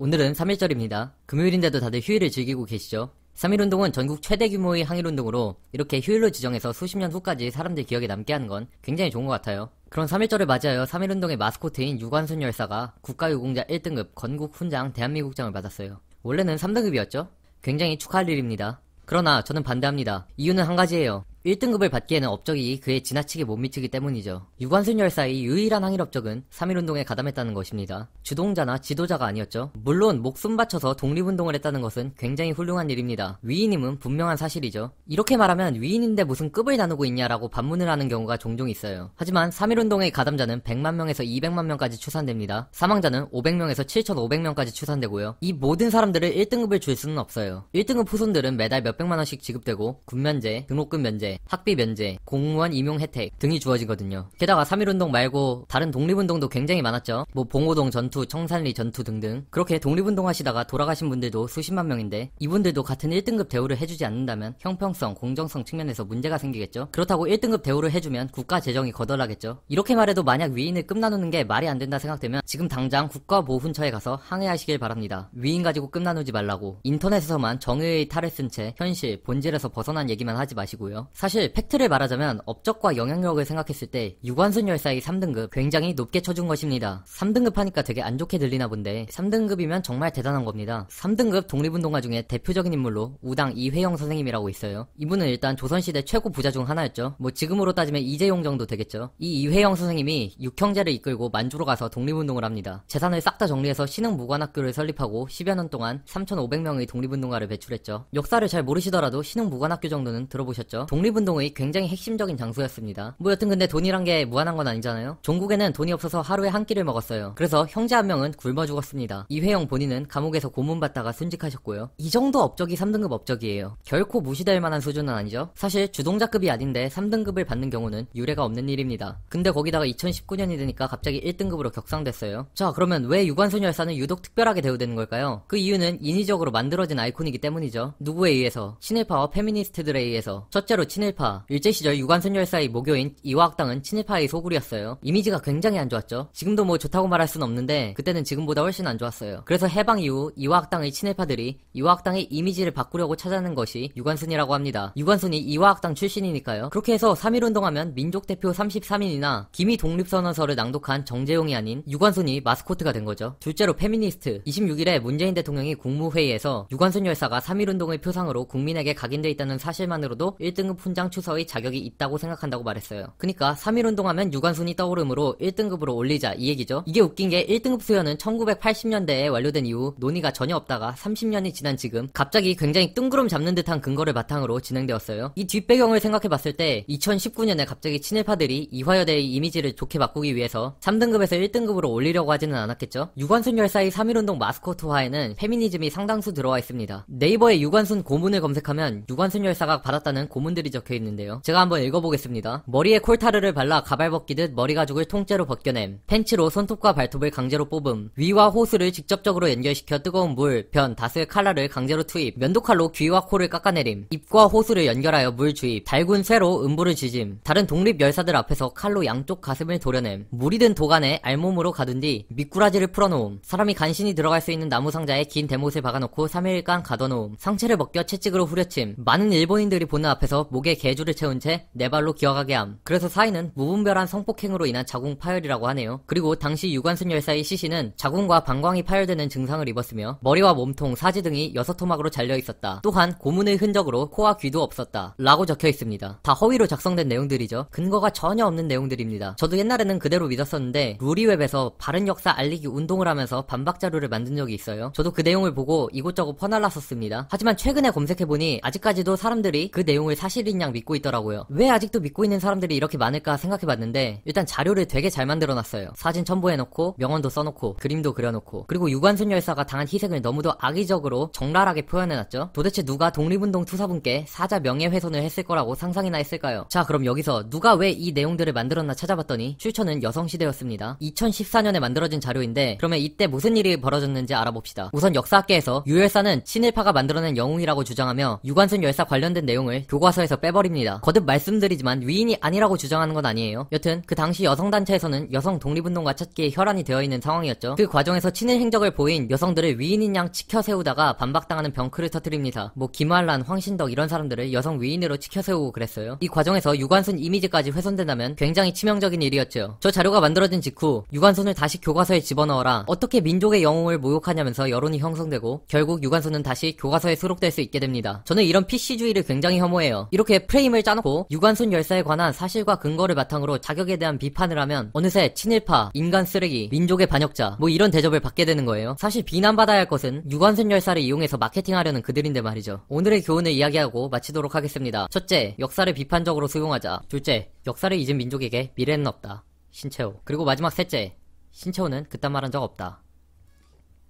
오늘은 3.1절입니다. 금요일인데도 다들 휴일을 즐기고 계시죠? 3.1운동은 전국 최대 규모의 항일운동으로 이렇게 휴일로 지정해서 수십 년 후까지 사람들 기억에 남게 하는 건 굉장히 좋은 것 같아요. 그런 3.1절을 맞이하여 3.1운동의 마스코트인 유관순 열사가 국가유공자 1등급 건국 훈장 대한민국장을 받았어요. 원래는 3등급이었죠? 굉장히 축하할 일입니다. 그러나 저는 반대합니다. 이유는 한 가지예요. 1등급을 받기에는 업적이 그에 지나치게 못 미치기 때문이죠. 유관순 열사의 유일한 항일 업적은 3.1운동에 가담했다는 것입니다. 주동자나 지도자가 아니었죠. 물론 목숨 바쳐서 독립운동을 했다는 것은 굉장히 훌륭한 일입니다. 위인임은 분명한 사실이죠. 이렇게 말하면 위인인데 무슨 급을 나누고 있냐라고 반문을 하는 경우가 종종 있어요. 하지만 3.1운동의 가담자는 100만 명에서 200만 명까지 추산됩니다. 사망자는 500명에서 7,500명까지 추산되고요. 이 모든 사람들을 1등급을 줄 수는 없어요. 1등급 후손들은 매달 몇백만 원씩 지급되고 군면제, 등록금 면제, 학비 면제, 공무원 임용 혜택 등이 주어지거든요. 게다가 3.1운동 말고 다른 독립운동도 굉장히 많았죠. 뭐 봉오동 전투, 청산리 전투 등등. 그렇게 독립운동 하시다가 돌아가신 분들도 수십만 명인데 이분들도 같은 1등급 대우를 해주지 않는다면 형평성, 공정성 측면에서 문제가 생기겠죠. 그렇다고 1등급 대우를 해주면 국가 재정이 거덜나겠죠. 이렇게 말해도 만약 위인을 급 나누는 게 말이 안 된다 생각되면 지금 당장 국가보훈처에 가서 항해하시길 바랍니다. 위인 가지고 급 나누지 말라고. 인터넷에서만 정의의 탈을 쓴 채 현실, 본질에서 벗어난 얘기만 하지 마시고요. 사실 팩트를 말하자면 업적과 영향력을 생각했을 때 유관순 열사의 3등급 굉장히 높게 쳐준 것입니다. 3등급 하니까 되게 안 좋게 들리나 본데 3등급이면 정말 대단한 겁니다. 3등급 독립운동가 중에 대표적인 인물로 우당 이회영 선생님이라고 있어요. 이분은 일단 조선시대 최고 부자 중 하나였죠. 뭐 지금으로 따지면 이재용 정도 되겠죠. 이 이회영 선생님이 육형제를 이끌고 만주로 가서 독립운동을 합니다. 재산을 싹 다 정리해서 신흥무관학교를 설립하고 10여 년 동안 3,500명의 독립운동가를 배출했죠. 역사를 잘 모르시더라도 신흥무관학교 정도는 들어보셨죠? 독립운동의 굉장히 핵심적인 장소였습니다. 뭐 여튼 근데 돈이란 게 무한한 건 아니잖아요. 종국에는 돈이 없어서 하루에 한 끼를 먹었어요. 그래서 형제 한 명은 굶어 죽었습니다. 이회영 본인은 감옥에서 고문받다가 순직하셨고요. 이 정도 업적이 3등급 업적이에요. 결코 무시될 만한 수준은 아니죠. 사실 주동자급이 아닌데 3등급을 받는 경우는 유례가 없는 일입니다. 근데 거기다가 2019년이 되니까 갑자기 1등급으로 격상됐어요. 자, 그러면 왜 유관순 열사는 유독 특별하게 대우되는 걸까요? 그 이유는 인위적으로 만들어진 아이콘이기 때문이죠. 누구에 의해서? 친일파와 페미니스트들에 의해서. 첫째로 친일파. 일제시절 유관순 열사의 모교인 이화학당은 친일파의 소굴이었어요. 이미지가 굉장히 안 좋았죠. 지금도 뭐 좋다고 말할 순 없는데 그때는 지금보다 훨씬 안 좋았어요. 그래서 해방 이후 이화학당의 친일파들이 이화학당의 이미지를 바꾸려고 찾아낸 것이 유관순이라고 합니다. 유관순이 이화학당 출신이니까요. 그렇게 해서 3.1운동하면 민족대표 33인이나 기미 독립선언서를 낭독한 정재용이 아닌 유관순이 마스코트가 된 거죠. 둘째로 페미니스트. 26일에 문재인 대통령이 국무회의에서 유관순 열사가 3.1운동의 표상으로 국민에게 각인돼 있다는 사실만으로도 1등급 훈장 추서의 자격이 있다고 생각한다고 말했어요. 그니까 3.1운동하면 유관순이 떠오르므로 1등급으로 올리자 이 얘기죠. 이게 웃긴 게 1등급 수여는 1980년대에 완료된 이후 논의가 전혀 없다가 30년이 지난 지금 갑자기 굉장히 뜬구름 잡는 듯한 근거를 바탕으로 진행되었어요. 이 뒷배경을 생각해봤을 때 2019년에 갑자기 친일파들이 이화여대의 이미지를 좋게 바꾸기 위해서 3등급에서 1등급으로 올리려고 하지는 않았겠죠. 유관순 열사의 3.1운동 마스코트화에는 페미니즘이 상당수 들어와 있습니다. 네이버에 유관순 고문을 검색하면 유관순 열사가 받았다는 고문들이 적혀 있는데요. 제가 한번 읽어보겠습니다. 머리에 콜타르를 발라 가발 벗기듯 머리 가죽을 통째로 벗겨냄. 팬츠로 손톱과 발톱을 강제로 뽑음. 위와 호수를 직접적으로 연결시켜 뜨거운 물, 변, 다수의 칼날을 강제로 투입. 면도칼로 귀와 코를 깎아내림. 입과 호수를 연결하여 물 주입. 달군 쇠로 음부를 지짐. 다른 독립 열사들 앞에서 칼로 양쪽 가슴을 도려냄. 물이 든 도간에 알몸으로 가둔 뒤 미꾸라지를 풀어놓음. 사람이 간신히 들어갈 수 있는 나무 상자에 긴 대못을 박아놓고 3일간 가둬놓음. 상체를 벗겨 채찍으로 후려침. 많은 일본인들이 보는 앞에서 목에 개주를 채운 채 네 발로 기어가게 함. 그래서 사인은 무분별한 성폭행으로 인한 자궁 파열이라고 하네요. 그리고 당시 유관순 열사의 시신은 자궁과 방광이 파열되는 증상을 입었으며 머리와 몸통, 사지 등이 6토막으로 잘려있었다. 또한 고문의 흔적으로 코와 귀도 없었다 라고 적혀 있습니다. 다 허위로 작성된 내용들이죠. 근거가 전혀 없는 내용들입니다. 저도 옛날에는 그대로 믿었었는데 루리웹에서 바른 역사 알리기 운동을 하면서 반박 자료를 만든 적이 있어요. 저도 그 내용을 보고 이곳저곳 퍼날랐었습니다. 하지만 최근에 검색해보니 아직까지도 사람들이 그 내용을 사실인 양 믿고 있더라고요. 왜 아직도 믿고 있는 사람들이 이렇게 많을까 생각해봤는데 일단 자료를 되게 잘 만들어놨어요. 사진 첨부해놓고 명언도 써놓고 그림도 그려놓고 그리고 유관순 열사가 당한 희생을 너무도 악의적으로 적나라하게 표현해놨죠. 도대체 누가 독립운동 투사분께 사자 명예훼손을 했을 거라고 상상이나 했을까요? 자, 그럼 여기서 누가 왜 이 내용들을 만들었나 찾아봤더니 출처는 여성시대였습니다. 2014년에 만들어진 자료인데 그러면 이때 무슨 일이 벌어졌는지 알아봅시다. 우선 역사학계에서 유 열사는 친일파가 만들어낸 영웅이라고 주장하며 유관순 열사 관련된 내용을 교과서에서 빼버립니다. 거듭 말씀드리지만 위인이 아니라고 주장하는 건 아니에요. 여튼 그 당시 여성단체에서는 여성 독립운동과 찾기에 혈안이 되어있는 상황이었죠. 그 과정에서 친일 행적을 보인 여성들을 위인인 양 치켜세우다가 반박당하는 병크를 터뜨립니다. 뭐 김활란, 황신덕 이런 사람들을 여성 위인으로 치켜세우고 그랬어요. 이 과정에서 유관순 이미지까지 훼손된다면 굉장히 치명적인 일이었죠. 저 자료가 만들어진 직후 유관순을 다시 교과서에 집어넣어라, 어떻게 민족의 영웅을 모욕하냐면서 여론이 형성되고 결국 유관순은 다시 교과서에 수록될 수 있게 됩니다. 저는 이런 PC주의를 굉장히 혐오해요. 이렇게 프레임을 짜놓고 유관순 열사에 관한 사실과 근거를 바탕으로 자격에 대한 비판을 하면 어느새 친일파, 인간 쓰레기, 민족의 반역자 뭐 이런 대접을 받게 되는 거예요. 사실 비난받아야 할 것은 유관순 열사를 이용해서 마케팅하려는 그들인데 말이죠. 오늘의 교훈을 이야기하고 마치도록 하겠습니다. 첫째, 역사를 비판적으로 수용하자. 둘째, 역사를 잊은 민족에게 미래는 없다. 신채호. 그리고 마지막 셋째, 신채호는 그딴 말 한 적 없다.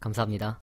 감사합니다.